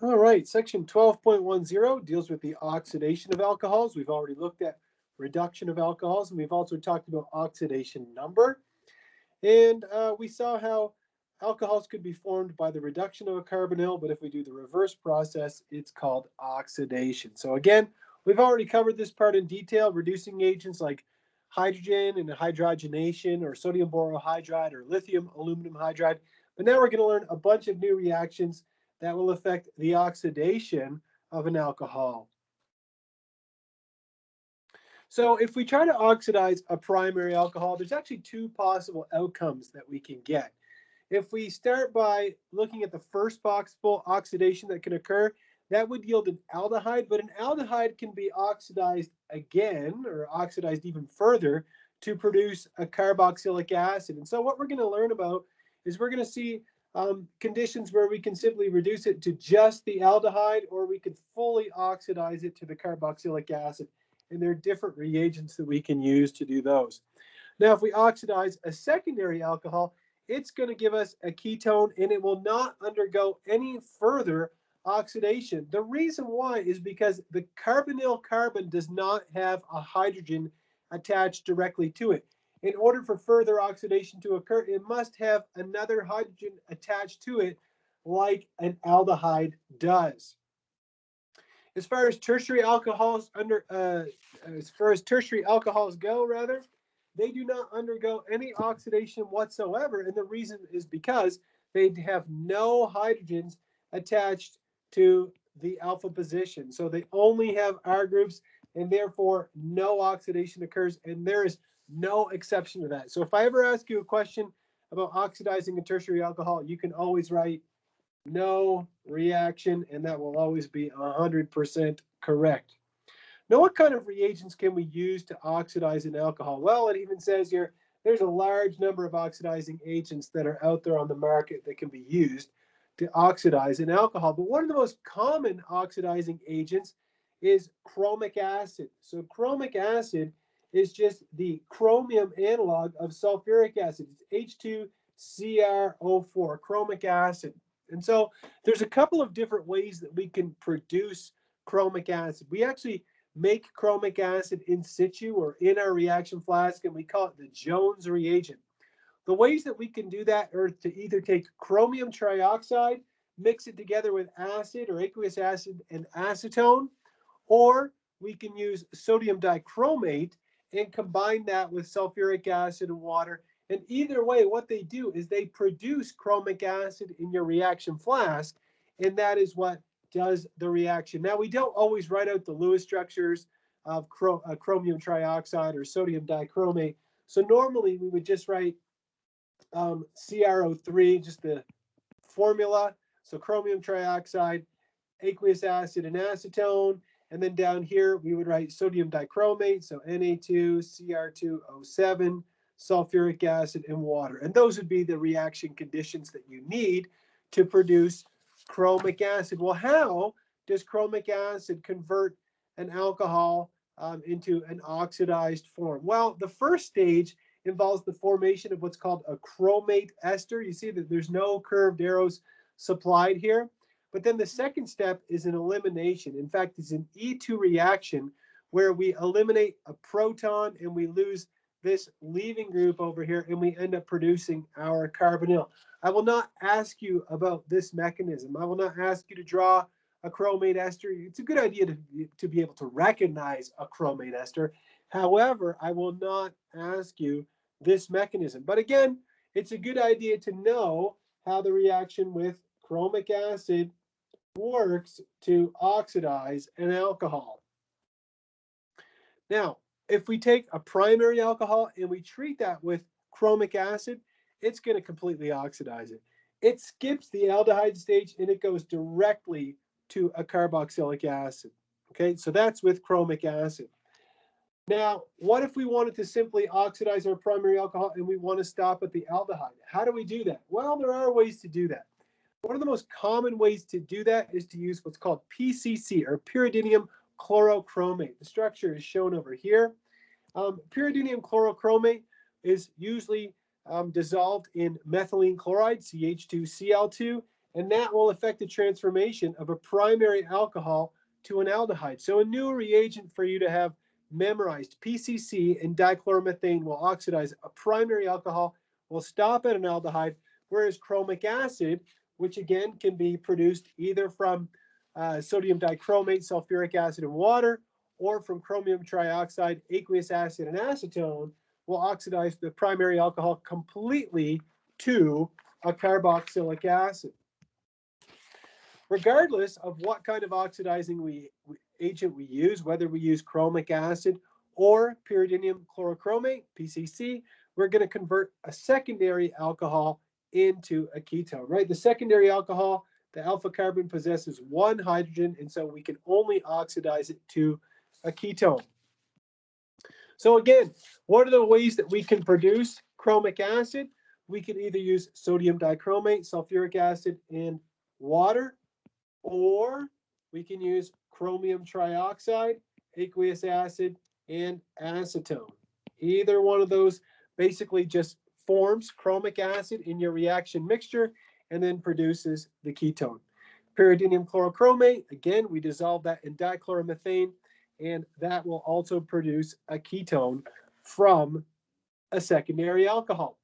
All right, section 12.10 deals with the oxidation of alcohols. We've already looked at reduction of alcohols, and we've also talked about oxidation number. And we saw how alcohols could be formed by the reduction of a carbonyl, but if we do the reverse process, it's called oxidation. So again, we've already covered this part in detail, reducing agents like hydrogen and hydrogenation or sodium borohydride or lithium aluminum hydride. But now we're going to learn a bunch of new reactions that will affect the oxidation of an alcohol. So if we try to oxidize a primary alcohol, there's actually two possible outcomes that we can get. If we start by looking at the first possible oxidation that can occur, that would yield an aldehyde, but an aldehyde can be oxidized again or oxidized even further to produce a carboxylic acid. And so what we're going to learn about is we're going to see conditions where we can simply reduce it to just the aldehyde, or we could fully oxidize it to the carboxylic acid. And there are different reagents that we can use to do those. Now, if we oxidize a secondary alcohol, it's going to give us a ketone and it will not undergo any further oxidation. The reason why is because the carbonyl carbon does not have a hydrogen attached directly to it. In order for further oxidation to occur, it must have another hydrogen attached to it like an aldehyde does. As far as tertiary alcohols go, rather, they do not undergo any oxidation whatsoever, and the reason is because they have no hydrogens attached to the alpha position. So they only have R groups, and therefore no oxidation occurs, and there is no exception to that. So if I ever ask you a question about oxidizing a tertiary alcohol, you can always write no reaction, and that will always be 100% correct. Now, what kind of reagents can we use to oxidize an alcohol? Well, it even says here there's a large number of oxidizing agents that are out there on the market that can be used to oxidize an alcohol. But one of the most common oxidizing agents is chromic acid. So chromic acid is just the chromium analog of sulfuric acid. It's H2CrO4, chromic acid. And so there's a couple of different ways that we can produce chromic acid. We actually make chromic acid in situ or in our reaction flask, and we call it the Jones reagent. The ways that we can do that are to either take chromium trioxide, mix it together with acid or aqueous acid and acetone, or we can use sodium dichromate and combine that with sulfuric acid and water. And either way, what they do is they produce chromic acid in your reaction flask, and that is what does the reaction. Now, we don't always write out the Lewis structures of chromium trioxide or sodium dichromate. So normally we would just write CrO3, just the formula. So chromium trioxide, aqueous acid, and acetone. And then down here, we would write sodium dichromate, so Na2Cr2O7, sulfuric acid, and water. And those would be the reaction conditions that you need to produce chromic acid. Well, how does chromic acid convert an alcohol into an oxidized form? Well, the first stage involves the formation of what's called a chromate ester. You see that there's no curved arrows supplied here. But then the second step is an elimination. In fact, it's an E2 reaction where we eliminate a proton and we lose this leaving group over here, and we end up producing our carbonyl. I will not ask you about this mechanism. I will not ask you to draw a chromate ester. It's a good idea to be able to recognize a chromate ester. However, I will not ask you this mechanism. But again, it's a good idea to know how the reaction with chromic acid works to oxidize an alcohol. Now, if we take a primary alcohol and we treat that with chromic acid, it's going to completely oxidize it. It skips the aldehyde stage and it goes directly to a carboxylic acid. Okay, so that's with chromic acid. Now, what if we wanted to simply oxidize our primary alcohol and we want to stop at the aldehyde? How do we do that? Well, there are ways to do that. One of the most common ways to do that is to use what's called PCC, or pyridinium chlorochromate. The structure is shown over here. Pyridinium chlorochromate is usually dissolved in methylene chloride, CH2Cl2, and that will affect the transformation of a primary alcohol to an aldehyde. So a new reagent for you to have memorized: PCC and dichloromethane will oxidize a primary alcohol, will stop at an aldehyde, whereas chromic acid, which again can be produced either from sodium dichromate, sulfuric acid, and water, or from chromium trioxide, aqueous acid, and acetone, will oxidize the primary alcohol completely to a carboxylic acid. Regardless of what kind of oxidizing agent we use, whether we use chromic acid or pyridinium chlorochromate, PCC, we're going to convert a secondary alcohol into a ketone, right? The secondary alcohol, the alpha carbon, possesses one hydrogen, and so we can only oxidize it to a ketone. So again, what are the ways that we can produce chromic acid? We can either use sodium dichromate, sulfuric acid, and water, or we can use chromium trioxide, aqueous acid, and acetone. Either one of those basically just forms chromic acid in your reaction mixture and then produces the ketone. Pyridinium chlorochromate, again, we dissolve that in dichloromethane, and that will also produce a ketone from a secondary alcohol.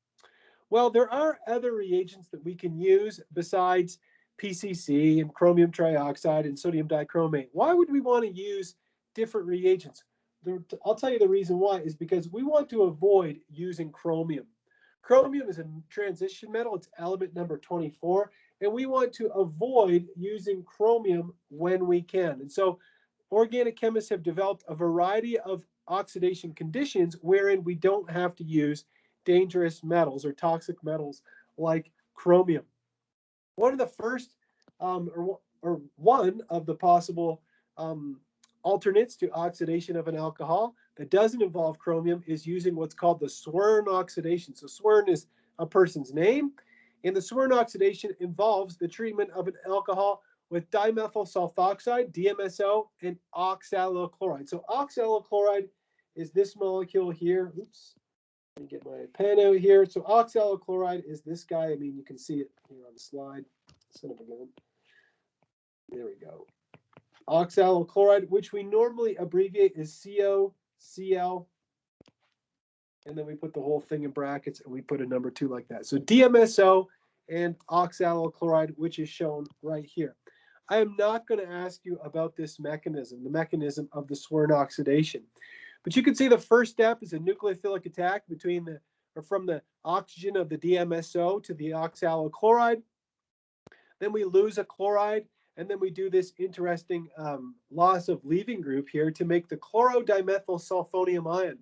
Well, there are other reagents that we can use besides PCC and chromium trioxide and sodium dichromate. Why would we want to use different reagents? I'll tell you the reason why is because we want to avoid using chromium. Chromium is a transition metal. It's element number 24, and we want to avoid using chromium when we can. And so organic chemists have developed a variety of oxidation conditions wherein we don't have to use dangerous metals or toxic metals like chromium. One of the first, or one of the possible alternates to oxidation of an alcohol that doesn't involve chromium is using what's called the Soren oxidation. So Soren is a person's name, and the Soren oxidation involves the treatment of an alcohol with dimethyl sulfoxide, DMSO, and oxallyl chloride. So oxallyl chloride is this molecule here. Oops. Let me get my pen out here. So oxallyl chloride is this guy. I mean, you can see it here on the slide. Son of a gun. There we go. Oxallyl chloride, which we normally abbreviate as COCl. And then we put the whole thing in brackets and we put a number 2 like that. So DMSO and oxallyl chloride, which is shown right here. I am not going to ask you about this mechanism, the mechanism of the Soren oxidation. But you can see the first step is a nucleophilic attack from the oxygen of the DMSO to the oxallyl chloride. Then we lose a chloride, and then we do this interesting loss of leaving group here to make the chlorodimethyl sulfonium ion.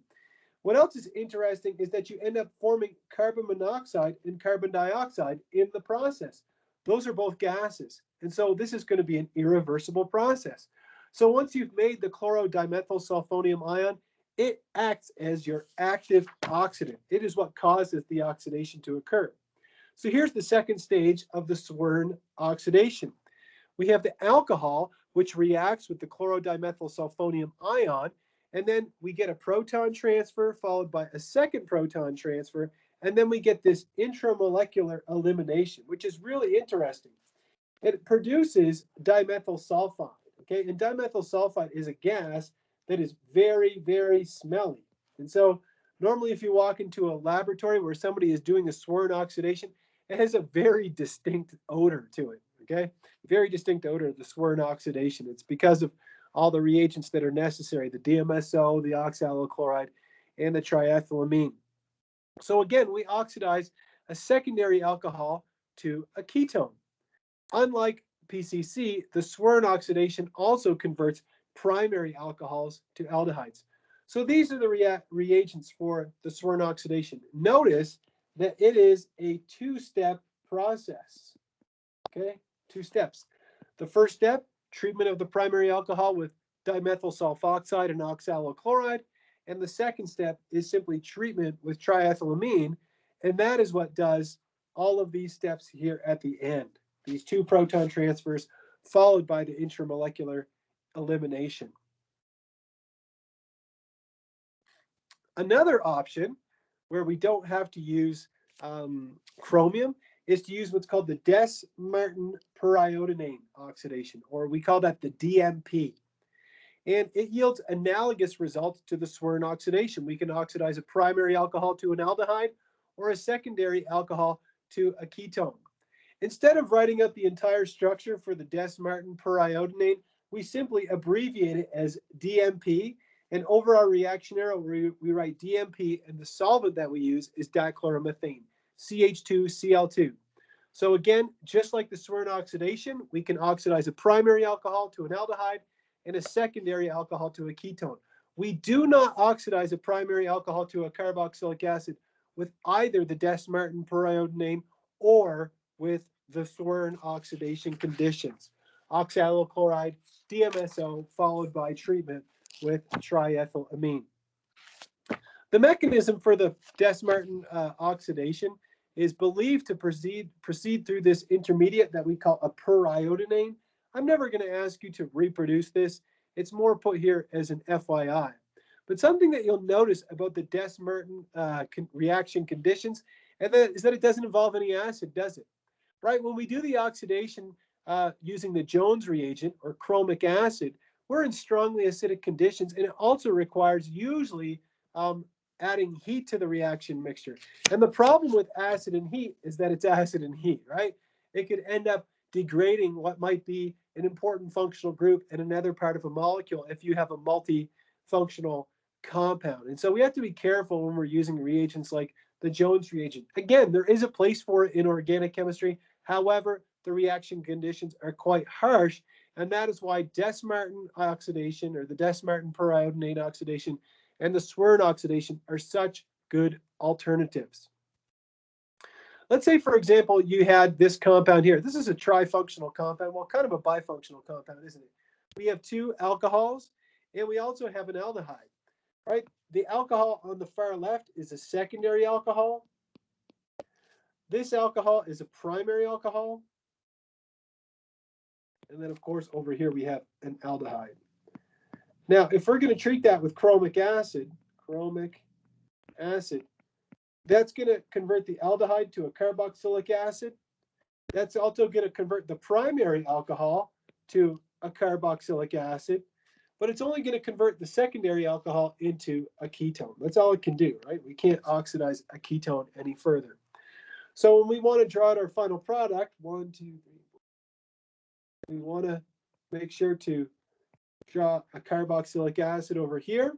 What else is interesting is that you end up forming carbon monoxide and carbon dioxide in the process. Those are both gases. And so this is going to be an irreversible process. So once you've made the chlorodimethyl sulfonium ion, it acts as your active oxidant. It is what causes the oxidation to occur. So here's the second stage of the Soren oxidation. We have the alcohol, which reacts with the chlorodimethyl sulfonium ion, and then we get a proton transfer followed by a second proton transfer, and then we get this intramolecular elimination, which is really interesting. It produces dimethyl sulfide, okay? And dimethyl sulfide is a gas that is very, very smelly. And so normally if you walk into a laboratory where somebody is doing a Soren oxidation, it has a very distinct odor to it, okay? Very distinct odor of the Soren oxidation. It's because of all the reagents that are necessary, the DMSO, the oxallyl chloride, and the triethylamine. So again, we oxidize a secondary alcohol to a ketone. Unlike PCC, the Soren oxidation also converts primary alcohols to aldehydes. So these are the reagents for the Soren oxidation. Notice that it is a two-step process. Okay, 2 steps. The first step, treatment of the primary alcohol with dimethyl sulfoxide and oxallyl chloride. And the second step is simply treatment with triethylamine. And that is what does all of these steps here at the end. These 2 proton transfers followed by the intramolecular elimination. Another option where we don't have to use chromium is to use what's called the Desmartene oxidation, or we call that the DMP. And it yields analogous results to the Soren oxidation. We can oxidize a primary alcohol to an aldehyde or a secondary alcohol to a ketone. Instead of writing out the entire structure for the Desmartene we simply abbreviate it as DMP. And over our reaction arrow, we write DMP, and the solvent that we use is dichloromethane, CH2Cl2. So again, just like the Soren oxidation, we can oxidize a primary alcohol to an aldehyde and a secondary alcohol to a ketone. We do not oxidize a primary alcohol to a carboxylic acid with either the Desmartene or with the Soren oxidation conditions. Oxalyl chloride, DMSO, followed by treatment with triethylamine. The mechanism for the Desmartene oxidation is believed to proceed through this intermediate that we call a periodinane. I'm never going to ask you to reproduce this. It's more put here as an FYI. But something that you'll notice about the Desmartene reaction conditions is that it doesn't involve any acid, does it? Right? When we do the oxidation using the Jones reagent or chromic acid, we're in strongly acidic conditions, and it also requires usually adding heat to the reaction mixture. And the problem with acid and heat is that it's acid and heat, right? It could end up degrading what might be an important functional group in another part of a molecule if you have a multifunctional compound. And so we have to be careful when we're using reagents like the Jones reagent. Again, there is a place for it in organic chemistry. However, the reaction conditions are quite harsh, and that is why Desmartene oxidation, or the Desmartene periodinane oxidation, and the Soren oxidation are such good alternatives. Let's say, for example, you had this compound here. This is a trifunctional compound, well, kind of a bifunctional compound, isn't it? We have two alcohols, and we also have an aldehyde, right? The alcohol on the far left is a secondary alcohol. This alcohol is a primary alcohol. And then, of course, over here we have an aldehyde. Now, if we're going to treat that with chromic acid, that's going to convert the aldehyde to a carboxylic acid. That's also going to convert the primary alcohol to a carboxylic acid, but it's only going to convert the secondary alcohol into a ketone. That's all it can do, right? We can't oxidize a ketone any further. So when we want to draw out our final product, 1, 2, 3, 4, we want to make sure to draw a carboxylic acid over here.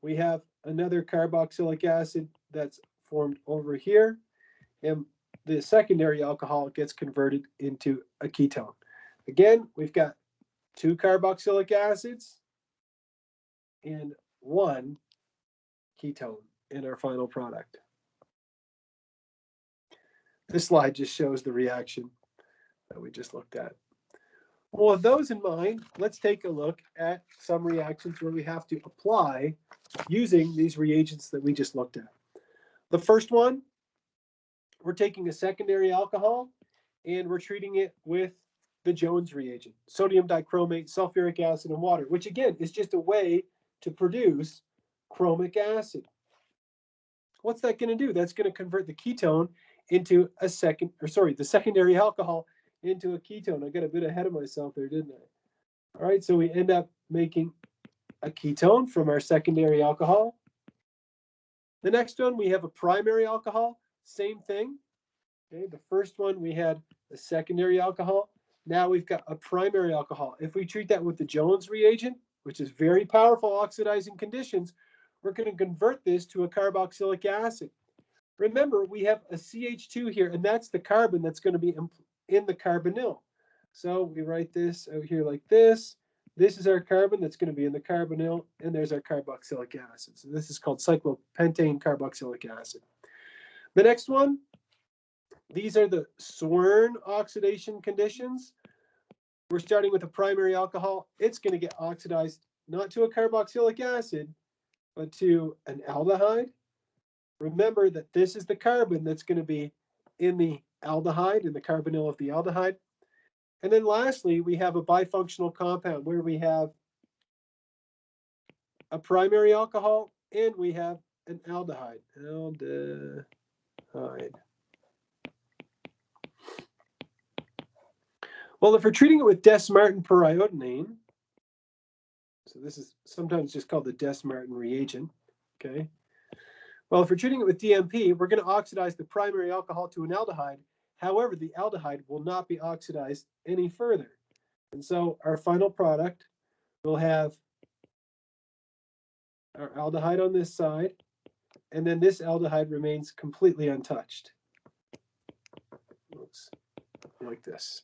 We have another carboxylic acid that's formed over here, and the secondary alcohol gets converted into a ketone. Again, we've got 2 carboxylic acids and 1 ketone in our final product. This slide just shows the reaction that we just looked at. Well, with those in mind, let's take a look at some reactions where we have to apply using these reagents that we just looked at. The first one, we're taking a secondary alcohol and we're treating it with the Jones reagent, sodium dichromate, sulfuric acid, and water, which again is just a way to produce chromic acid. What's that going to do? That's going to convert the ketone into the secondary alcohol into a ketone. I got a bit ahead of myself there, didn't I? All right, so we end up making a ketone from our secondary alcohol. The next one, we have a primary alcohol, same thing. Okay, the first one, we had a secondary alcohol. Now we've got a primary alcohol. If we treat that with the Jones reagent, which is very powerful oxidizing conditions, we're going to convert this to a carboxylic acid. Remember, we have a CH2 here, and that's the carbon that's going to be in the carbonyl. So we write this out here like this. This is our carbon that's going to be in the carbonyl, and there's our carboxylic acid. So this is called cyclopentane carboxylic acid. The next one, these are the Soren oxidation conditions. We're starting with a primary alcohol. It's going to get oxidized not to a carboxylic acid, but to an aldehyde. Remember that this is the carbon that's going to be in the aldehyde, in the carbonyl of the aldehyde. And then lastly, we have a bifunctional compound where we have a primary alcohol and we have an aldehyde. Well, if we're treating it with Desmartene periodinane, so this is sometimes just called the Desmartene reagent, okay? Well, if we're treating it with DMP, we're going to oxidize the primary alcohol to an aldehyde. However, the aldehyde will not be oxidized any further. And so our final product will have our aldehyde on this side, and then this aldehyde remains completely untouched. Looks like this.